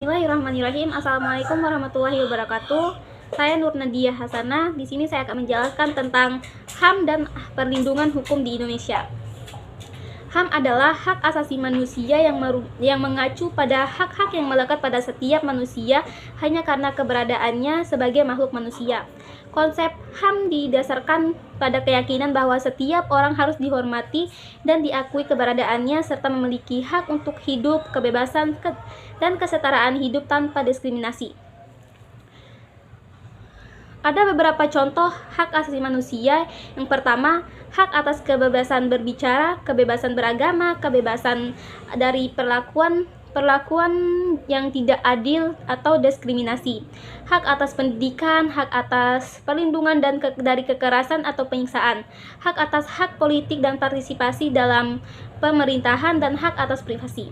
Bismillahirrahmanirrahim. Assalamualaikum warahmatullahi wabarakatuh. Saya Nur Nadia Hasanah. Di sini saya akan menjelaskan tentang HAM dan perlindungan hukum di Indonesia. HAM adalah hak asasi manusia yang mengacu pada hak-hak yang melekat pada setiap manusia hanya karena keberadaannya sebagai makhluk manusia. Konsep HAM didasarkan pada keyakinan bahwa setiap orang harus dihormati dan diakui keberadaannya serta memiliki hak untuk hidup, kebebasan, dan kesetaraan hidup tanpa diskriminasi. Ada beberapa contoh hak asasi manusia. Yang pertama, hak atas kebebasan berbicara, kebebasan beragama, kebebasan dari perlakuan yang tidak adil atau diskriminasi, hak atas pendidikan, hak atas perlindungan dari kekerasan atau penyiksaan, hak atas hak politik dan partisipasi dalam pemerintahan, dan hak atas privasi.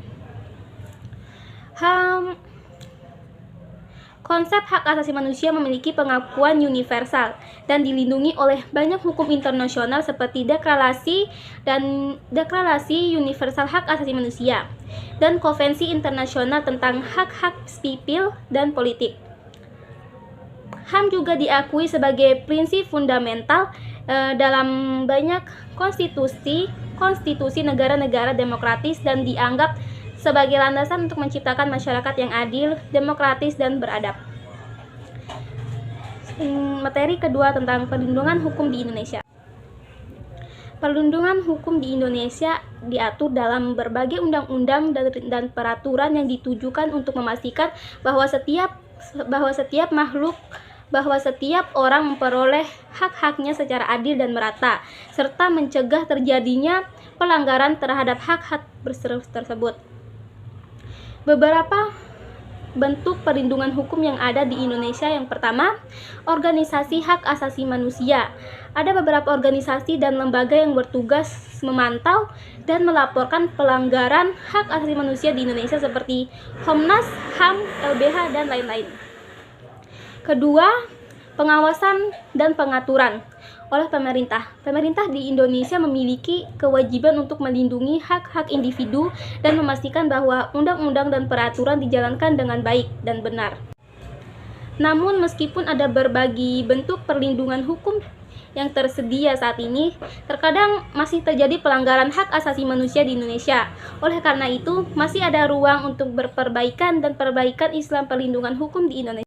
Konsep hak asasi manusia memiliki pengakuan universal dan dilindungi oleh banyak hukum internasional seperti Deklarasi Universal Hak Asasi Manusia dan Konvensi Internasional tentang Hak-Hak Sipil dan Politik. HAM juga diakui sebagai prinsip fundamental dalam banyak konstitusi negara-negara demokratis dan dianggap sebagai landasan untuk menciptakan masyarakat yang adil, demokratis, dan beradab. Materi kedua tentang perlindungan hukum di Indonesia. Perlindungan hukum di Indonesia diatur dalam berbagai undang-undang dan peraturan yang ditujukan untuk memastikan bahwa setiap orang memperoleh hak-haknya secara adil dan merata, serta mencegah terjadinya pelanggaran terhadap hak-hak tersebut. Beberapa bentuk perlindungan hukum yang ada di Indonesia. Yang pertama, organisasi hak asasi manusia. Ada beberapa organisasi dan lembaga yang bertugas memantau dan melaporkan pelanggaran hak asasi manusia di Indonesia seperti Komnas HAM, LBH, dan lain-lain. Kedua, pengawasan dan pengaturan oleh pemerintah. Pemerintah di Indonesia memiliki kewajiban untuk melindungi hak-hak individu dan memastikan bahwa undang-undang dan peraturan dijalankan dengan baik dan benar. Namun, meskipun ada berbagai bentuk perlindungan hukum yang tersedia saat ini, terkadang masih terjadi pelanggaran hak asasi manusia di Indonesia. Oleh karena itu, masih ada ruang untuk perbaikan Islam perlindungan hukum di Indonesia.